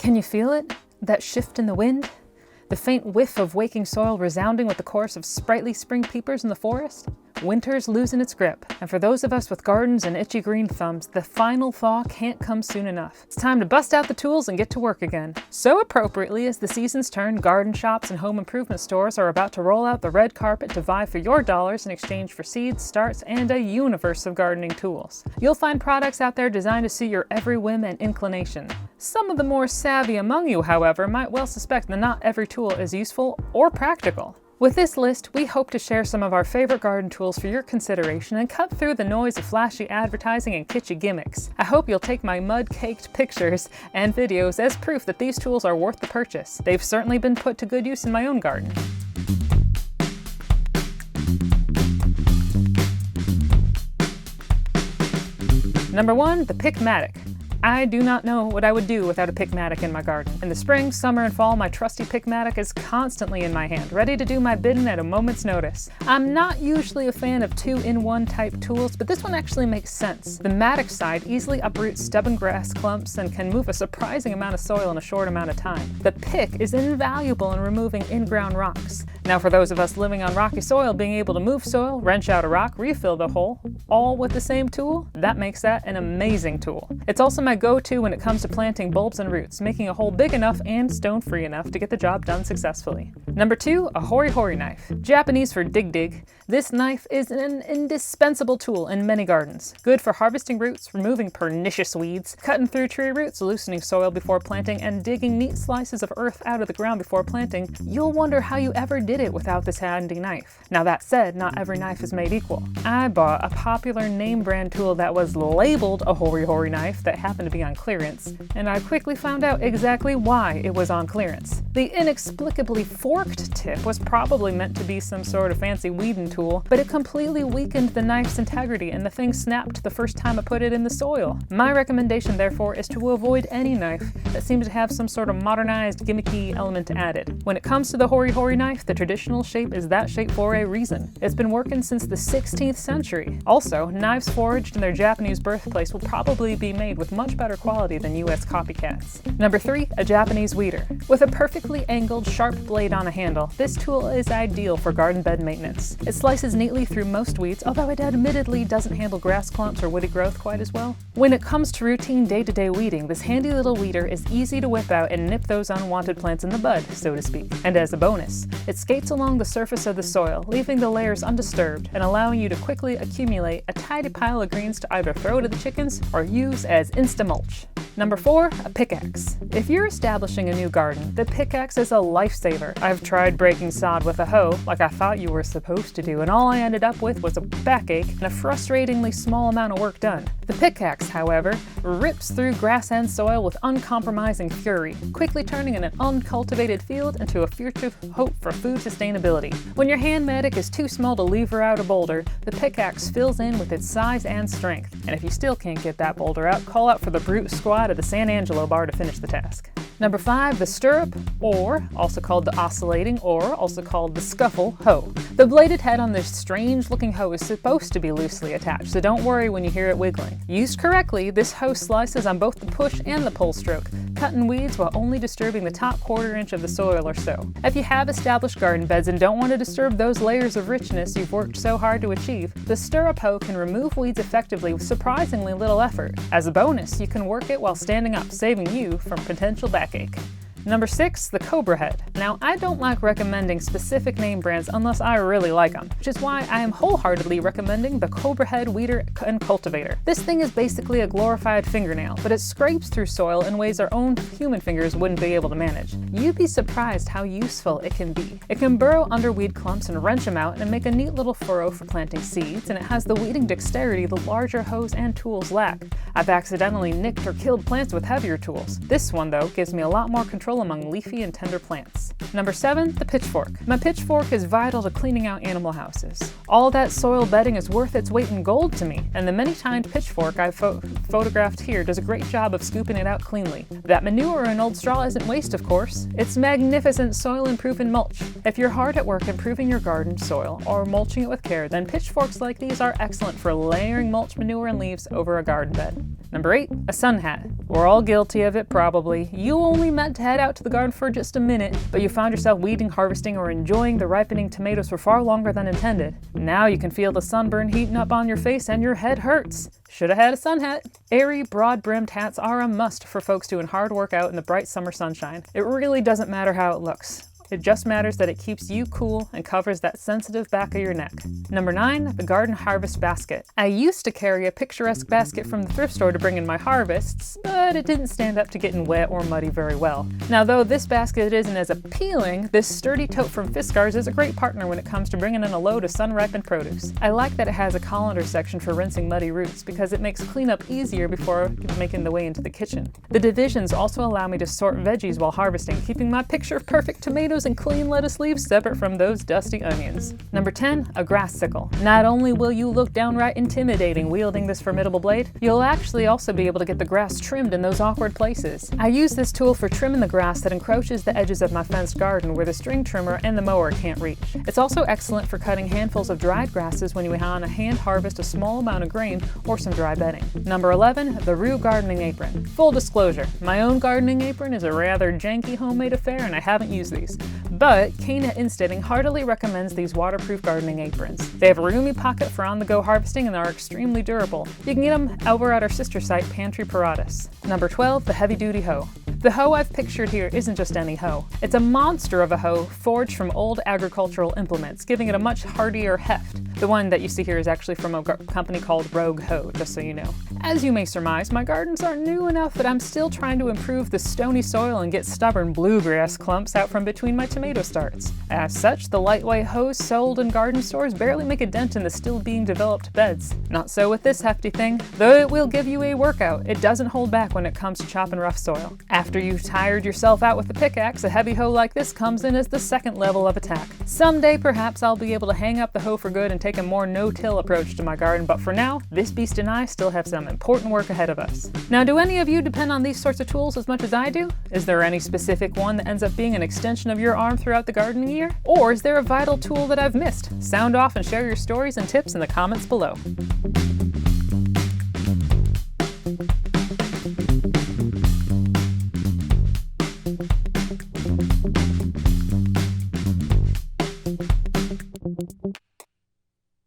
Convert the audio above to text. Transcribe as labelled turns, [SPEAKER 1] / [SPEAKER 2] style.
[SPEAKER 1] Can you feel it? That shift in the wind? The faint whiff of waking soil resounding with the chorus of sprightly spring peepers in the forest? Winter's losing its grip, and for those of us with gardens and itchy green thumbs, the final thaw can't come soon enough. It's time to bust out the tools and get to work again. So appropriately, as the seasons turn, garden shops and home improvement stores are about to roll out the red carpet to vie for your dollars in exchange for seeds, starts, and a universe of gardening tools. You'll find products out there designed to suit your every whim and inclination. Some of the more savvy among you, however, might well suspect that not every tool is useful or practical. With this list, we hope to share some of our favorite garden tools for your consideration and cut through the noise of flashy advertising and kitschy gimmicks. I hope you'll take my mud-caked pictures and videos as proof that these tools are worth the purchase. They've certainly been put to good use in my own garden. Number 1, the Pickmatic. I do not know what I would do without a Pickmatic in my garden. In the spring, summer, and fall, my trusty Pickmatic is constantly in my hand, ready to do my bidding at a moment's notice. I'm not usually a fan of 2-in-1 type tools, but this one actually makes sense. The Mattock side easily uproots stubborn grass clumps and can move a surprising amount of soil in a short amount of time. The pick is invaluable in removing in-ground rocks. Now for those of us living on rocky soil, being able to move soil, wrench out a rock, refill the hole, all with the same tool, that makes that an amazing tool. It's also my go-to when it comes to planting bulbs and roots, making a hole big enough and stone-free enough to get the job done successfully. Number 2, a Hori knife. Japanese for dig. This knife is an indispensable tool in many gardens. Good for harvesting roots, removing pernicious weeds, cutting through tree roots, loosening soil before planting, and digging neat slices of earth out of the ground before planting. You'll wonder how you ever did it without this handy knife. Now that said, not every knife is made equal. I bought a popular name brand tool that was labeled a Hori knife that happened to be on clearance, and I quickly found out exactly why it was on clearance. The inexplicably forked tip was probably meant to be some sort of fancy weeding tool, but it completely weakened the knife's integrity and the thing snapped the first time I put it in the soil. My recommendation, therefore, is to avoid any knife that seems to have some sort of modernized, gimmicky element added. When it comes to the Hori knife, the traditional shape is that shape for a reason. It's been working since the 16th century. Also, knives forged in their Japanese birthplace will probably be made with much better quality than US copycats. Number 3, a Japanese weeder. With a perfectly angled, sharp blade on a handle, this tool is ideal for garden bed maintenance. It slices neatly through most weeds, although it admittedly doesn't handle grass clumps or woody growth quite as well. When it comes to routine day-to-day weeding, this handy little weeder is easy to whip out and nip those unwanted plants in the bud, so to speak. And as a bonus, it skates along the surface of the soil, leaving the layers undisturbed and allowing you to quickly accumulate a tidy pile of greens to either throw to the chickens or use as insta-mulch. Number 4, a pickaxe. If you're establishing a new garden, the pickaxe is a lifesaver. I've tried breaking sod with a hoe, like I thought you were supposed to do, and all I ended up with was a backache and a frustratingly small amount of work done. The pickaxe, however, rips through grass and soil with uncompromising fury, quickly turning an uncultivated field into a future hope for food sustainability. When your hand-matic is too small to lever out a boulder, the pickaxe fills in with its size and strength. And if you still can't get that boulder out, call out for the brute squad at the San Angelo bar to finish the task. Number 5, the Stirrup, or also called the oscillating, or also called the scuffle hoe. The bladed head on this strange-looking hoe is supposed to be loosely attached, so don't worry when you hear it wiggling. Used correctly, this hoe slices on both the push and the pull stroke, cutting weeds while only disturbing the top quarter-inch of the soil or so. If you have established garden beds and don't want to disturb those layers of richness you've worked so hard to achieve, the Stirrup hoe can remove weeds effectively with surprisingly little effort. As a bonus, you can work it while standing up, saving you from potential backache. Number 6, the Cobrahead. Now, I don't like recommending specific name brands unless I really like them, which is why I am wholeheartedly recommending the Cobrahead Weeder and Cultivator. This thing is basically a glorified fingernail, but it scrapes through soil in ways our own human fingers wouldn't be able to manage. You'd be surprised how useful it can be. It can burrow under weed clumps and wrench them out and make a neat little furrow for planting seeds, and it has the weeding dexterity the larger hoes and tools lack. I've accidentally nicked or killed plants with heavier tools. This one, though, gives me a lot more control among leafy and tender plants. Number 7, the Pitchfork. My pitchfork is vital to cleaning out animal houses. All that soil bedding is worth its weight in gold to me, and the many-tined pitchfork I've photographed here does a great job of scooping it out cleanly. That manure and old straw isn't waste, of course. It's magnificent soil-improving mulch. If you're hard at work improving your garden soil or mulching it with care, then pitchforks like these are excellent for layering mulch, manure, and leaves over a garden bed. Number 8, a sun hat. We're all guilty of it, probably. You only meant to head out to the garden for just a minute, but you found yourself weeding, harvesting, or enjoying the ripening tomatoes for far longer than intended. Now you can feel the sunburn heating up on your face and your head hurts. Should have had a sun hat. Airy, broad-brimmed hats are a must for folks doing hard work out in the bright summer sunshine. It really doesn't matter how it looks. It just matters that it keeps you cool and covers that sensitive back of your neck. Number 9, the garden harvest basket. I used to carry a picturesque basket from the thrift store to bring in my harvests, but it didn't stand up to getting wet or muddy very well. Now though this basket isn't as appealing, this sturdy tote from Fiskars is a great partner when it comes to bringing in a load of sun-ripened produce. I like that it has a colander section for rinsing muddy roots because it makes cleanup easier before making the way into the kitchen. The divisions also allow me to sort veggies while harvesting, keeping my picture-perfect tomatoes and clean lettuce leaves separate from those dusty onions. Number 10, a grass sickle. Not only will you look downright intimidating wielding this formidable blade, you'll actually also be able to get the grass trimmed in those awkward places. I use this tool for trimming the grass that encroaches the edges of my fenced garden where the string trimmer and the mower can't reach. It's also excellent for cutting handfuls of dried grasses when you want to hand harvest a small amount of grain or some dry bedding. Number 11, the Roo Gardening Apron. Full disclosure, my own gardening apron is a rather janky homemade affair and I haven't used these. But Kana Insteading heartily recommends these waterproof gardening aprons. They have a roomy pocket for on-the-go harvesting and are extremely durable. You can get them over at our sister site, Pantry Paratus. Number 12, the Heavy Duty Hoe. The hoe I've pictured here isn't just any hoe. It's a monster of a hoe forged from old agricultural implements, giving it a much hardier heft. The one that you see here is actually from a company called Roo Hoe, just so you know. As you may surmise, my gardens aren't new enough, but I'm still trying to improve the stony soil and get stubborn bluegrass clumps out from between my tomato starts. As such, the lightweight hoes sold in garden stores barely make a dent in the still being developed beds. Not so with this hefty thing. Though it will give you a workout, it doesn't hold back when it comes to chopping rough soil. After you've tired yourself out with the pickaxe, a heavy hoe like this comes in as the second level of attack. Someday perhaps I'll be able to hang up the hoe for good and take a more no-till approach to my garden, but for now, this beast and I still have some important work ahead of us. Now, do any of you depend on these sorts of tools as much as I do? Is there any specific one that ends up being an extension of your arm throughout the gardening year? Or is there a vital tool that I've missed? Sound off and share your stories and tips in the comments below.